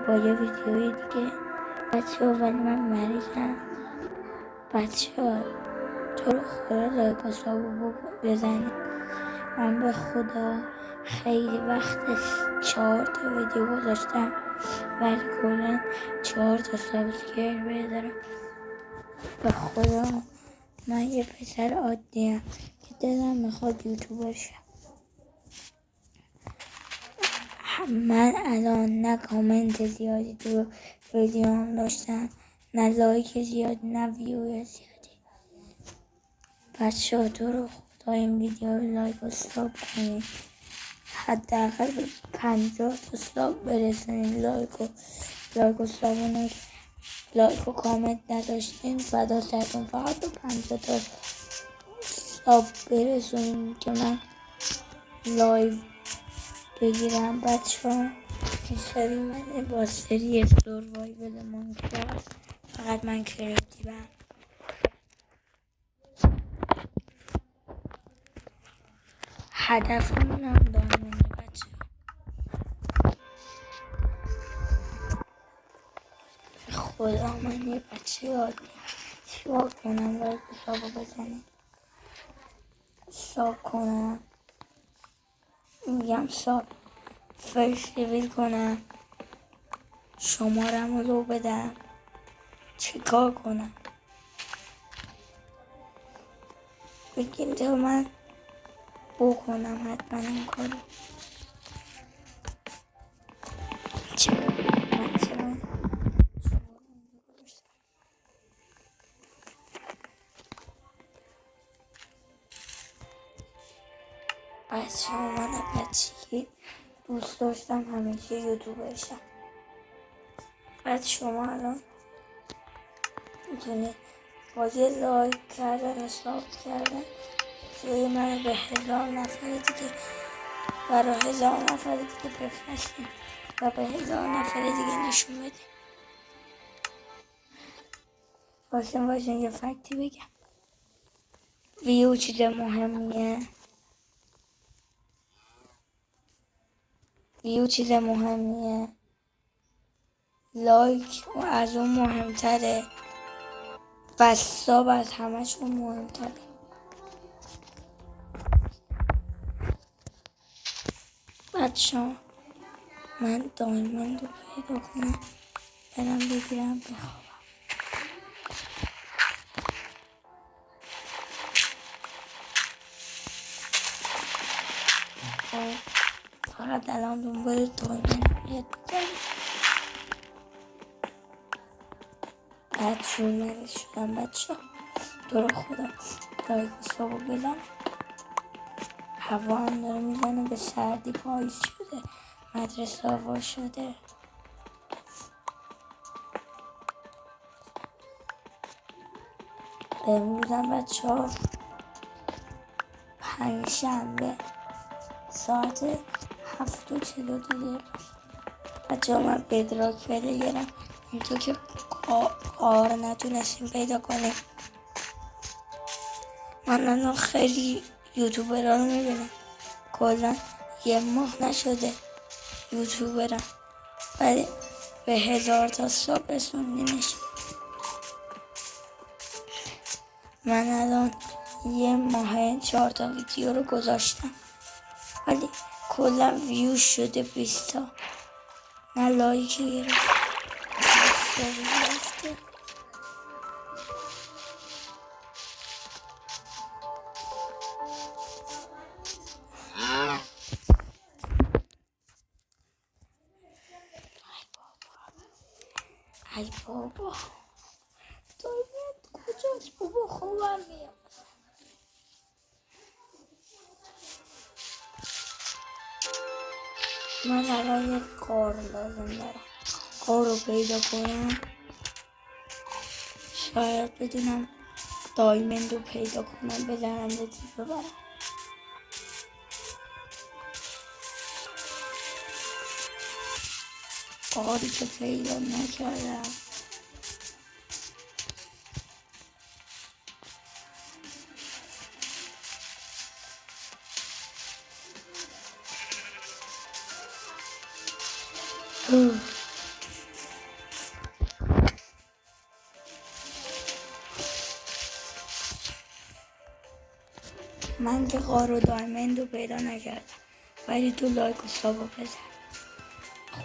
با یه ویدیوی دیگه. بچه ها ولی من مریضم. بچه ها تو رو خدا لایک و سابو بزنید. من به خدا خیلی وقت 4 تا ویدیو گذاشتم ولی کلا 4 تا سابسکرایبر دارم. به خدا من یه پسر عادیم که دلم میخواد یوتیوبر شم. من الان نه کامنت زیادی تو ویدیوام داشتم، نه لایک زیادی، نه ویو زیادی. بچه ها تو رو خدا این ویدیو رو لایک و ساب کنید، حداقل به 50 تا ساب برسونید. لایک و ساب لایک و کامنت نداشتین فدا سرتون، فقط به 50 تا ساب برسونید که من لایو بگیرم. بچه ها این سری من با سری سروایول ماینکرافت، فقط من کریتیوم. هدفمونم دایمنده. بچه به خدا من یه بچه عادیم، چیکار کنم؟ لایک و سابو بزنیم، ساب کنم، میگم ساب، فرست ریویل کنم، شمارم رو بدم، چیکار کنم؟ بگین تا من بکنم حتما این کارو. بچه ها من بچگی دوست داشتم همیشه یوتیوبر شم. بعد شما الان میتونید با یه لایک کردن و ساب کردن جای منو به 1000 نفر دیگه، برای 1000 نفر دیگه بفرستین و به 1000 نفر دیگه نشون بدین. واسه یه فکتی بگم. ویو چیز مهمیه، لایک از اون مهمتره و ساب از همشون مهمتره. بچه ها من دایموند رو پیدا کنم برم بگیرم بخوابم. فقط الان دنبال دایموند بیاد بگیرم. بعد شروع شدم. بچه ها تو رو خدا لایک و سابو بزن. هوا هم داره میزنه به سردی، پاییز شده، مدرسه هوا شده. امروزم بچه ها 5 شنبه ساعت 7:42. بچه ها من بدراک پلیرم، اینطور که قار نتونستیم پیدا کنیم. من الان خیلی یوتیوبرها رو میبینم، کلا 1 ماه نشده یوتیوبرم ولی به 1000 تا ساب رسوندینش. من الان 1 ماه 4 تا ویدیو رو گذاشتم ولی کلا ویو شده 20 تا، نه لایک گرفته. ای بابا دایموند کجاست بابا؟ خوابم میاد. من الان یک کار لازم دارم، کار رو پیدا کنم، شاید بدونم دایموند رو پیدا کنم بزنم به چیز ببرم. کاری که پیدا نکردم. من که قار و دایمند رو پیدا نکردم، ولی تو لایک و ساب رو بزن.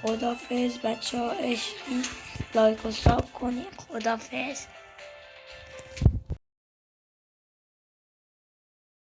خدافظ بچه ها، عشقی، لایک و ساب کنی. خدافظ.